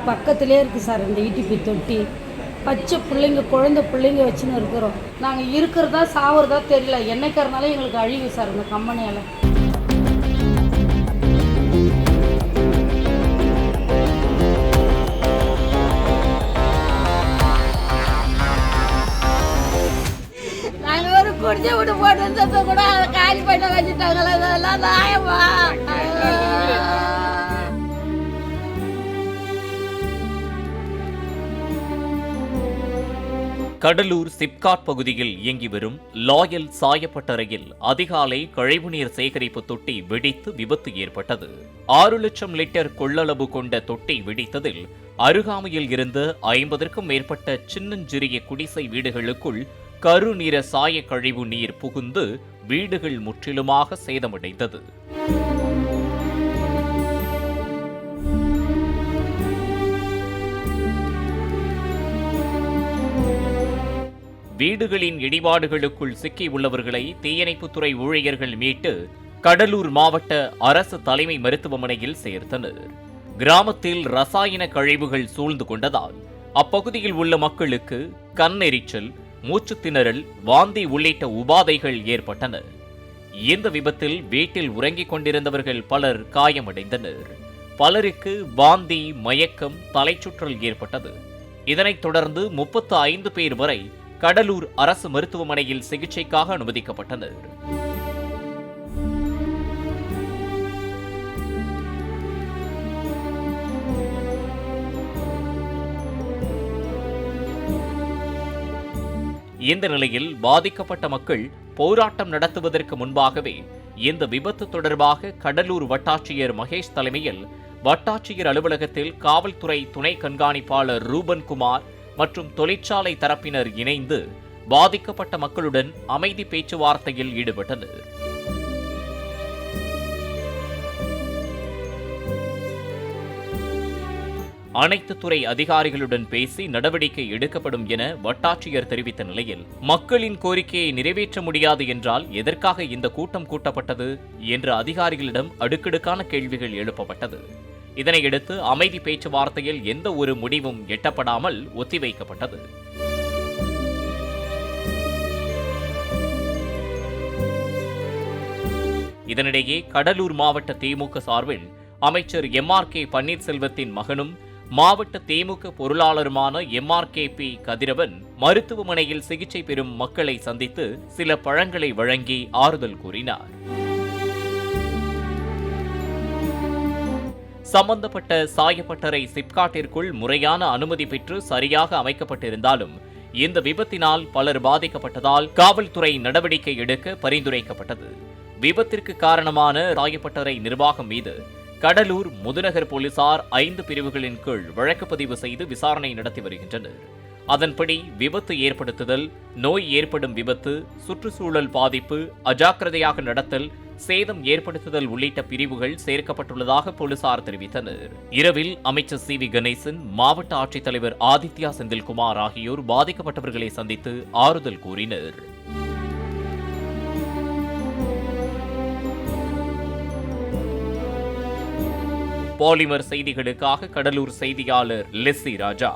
பக்கத்திலே இருக்குது சார் இந்த ஈடிபி தொட்டி. பச்சை பிள்ளைங்க, குழந்தை பிள்ளைங்க வச்சுன்னு இருக்கிறோம். நாங்கள் இருக்கிறதா சாவுறதா தெரியல. என்னைக்கிறனால எங்களுக்கு அழிவு சார் இந்த கம்பெனியால். குடிச்சு விட்டு போட்டு கூட அதை காலி பண்ண வச்சுட்டாங்களே, இதெல்லாம் நியாயமா? கடலூர் சிப்காட் பகுதியில் இயங்கி வரும் லாயல் சாயப்பட்டறையில் அதிகாலை கழிவுநீர் சேகரிப்பு தொட்டி வெடித்து விபத்து ஏற்பட்டது. 6 லட்சம் லிட்டர் கொள்ளளவு கொண்ட தொட்டி வெடித்ததில் அருகாமையில் இருந்த 50க்கும் மேற்பட்ட சின்னஞ்சிறிய குடிசை வீடுகளுக்குள் கருநிற சாய கழிவு நீர் புகுந்து வீடுகள் முற்றிலுமாக சேதமடைந்தது. வீடுகளின் இடிபாடுகளுக்குள் சிக்கியுள்ளவர்களை தீயணைப்புத்துறை ஊழியர்கள் மீட்டு கடலூர் மாவட்ட அரசு தலைமை மருத்துவமனையில் சேர்த்தனர். கிராமத்தில் ரசாயன கழிவுகள் சூழ்ந்து கொண்டதால் அப்பகுதியில் உள்ள மக்களுக்கு கண்ணெரிச்சல், மூச்சு திணறல், வாந்தி உள்ளிட்ட உபாதைகள் ஏற்பட்டன. இந்த விபத்தில் வீட்டில் உறங்கிக் கொண்டிருந்தவர்கள் பலர் காயமடைந்தனர். பலருக்கு வாந்தி, மயக்கம், தலைச்சுற்றல் ஏற்பட்டது. இதனைத் தொடர்ந்து 35 பேர் வரை கடலூர் அரசு மருத்துவமனையில் சிகிச்சைக்காக அனுமதிக்கப்பட்டனர். இந்த நிலையில் பாதிக்கப்பட்ட மக்கள் போராட்டம் நடத்துவதற்கு முன்பாகவே இந்த விபத்து தொடர்பாக கடலூர் வட்டாட்சியர் மகேஷ் தலைமையில் வட்டாட்சியர் அலுவலகத்தில் காவல்துறை துணை கண்காணிப்பாளர் ரூபன்குமார் மற்றும் தொழிற்சாலை தரப்பினர் இணைந்து பாதிக்கப்பட்ட மக்களுடன் அமைதி பேச்சுவார்த்தையில் ஈடுபட்டனர். அனைத்து துறை அதிகாரிகளுடன் பேசி நடவடிக்கை எடுக்கப்படும் என வட்டாட்சியர் தெரிவித்த நிலையில், மக்களின் கோரிக்கையை நிறைவேற்ற முடியாது என்றால் எதற்காக இந்த கூட்டம் கூட்டப்பட்டது என்ற அதிகாரிகளிடம் அடுக்கடுக்கான கேள்விகள் எழுப்பப்பட்டது. இதனையடுத்து அமைதி பேச்சுவார்த்தையில் எந்த ஒரு முடிவும் எட்டப்படாமல் ஒத்திவைக்கப்பட்டது. இதனிடையே கடலூர் மாவட்ட திமுக சார்பில் அமைச்சர் MRK பன்னீர்செல்வத்தின் மகனும் மாவட்ட திமுக பொருளாளருமான MRKP கதிரவன் மருத்துவமனையில் சிகிச்சை பெறும் மக்களை சந்தித்து சில பழங்களை வழங்கி ஆறுதல் கூறினார். சம்பந்தப்பட்ட சாயப்பட்டறை சிப்காட்டிற்குள் முறையான அனுமதி பெற்று சரியாக அமைக்கப்பட்டிருந்தாலும் இந்த விபத்தினால் பலர் பாதிக்கப்பட்டதால் காவல்துறை நடவடிக்கை எடுக்க பரிந்துரைக்கப்பட்டது. விபத்திற்கு காரணமான சாயப்பட்டறை நிர்வாகம் மீது கடலூர் முதுநகர் போலீசார் 5 பிரிவுகளின் கீழ் வழக்கு பதிவு செய்து விசாரணை நடத்தி வருகின்றனர். அதன்படி விபத்து ஏற்படுத்துதல், நோய் ஏற்படும் விபத்து, சுற்றுச்சூழல் பாதிப்பு, அஜாக்கிரதையாக நடத்தல், சேதம் ஏற்படுத்துதல் உள்ளிட்ட பிரிவுகள் சேர்க்கப்பட்டுள்ளதாக போலீசார் தெரிவித்தனர். இரவில் அமைச்சர் CV கணேசன், மாவட்ட ஆட்சித்தலைவர் ஆதித்யா செந்தில்குமார் ஆகியோர் பாதிக்கப்பட்டவர்களை சந்தித்து ஆறுதல் கூறினர். பாலிமர் செய்திகளுக்காக கடலூர் செய்தியாளர் லெஸ்ஸி ராஜா.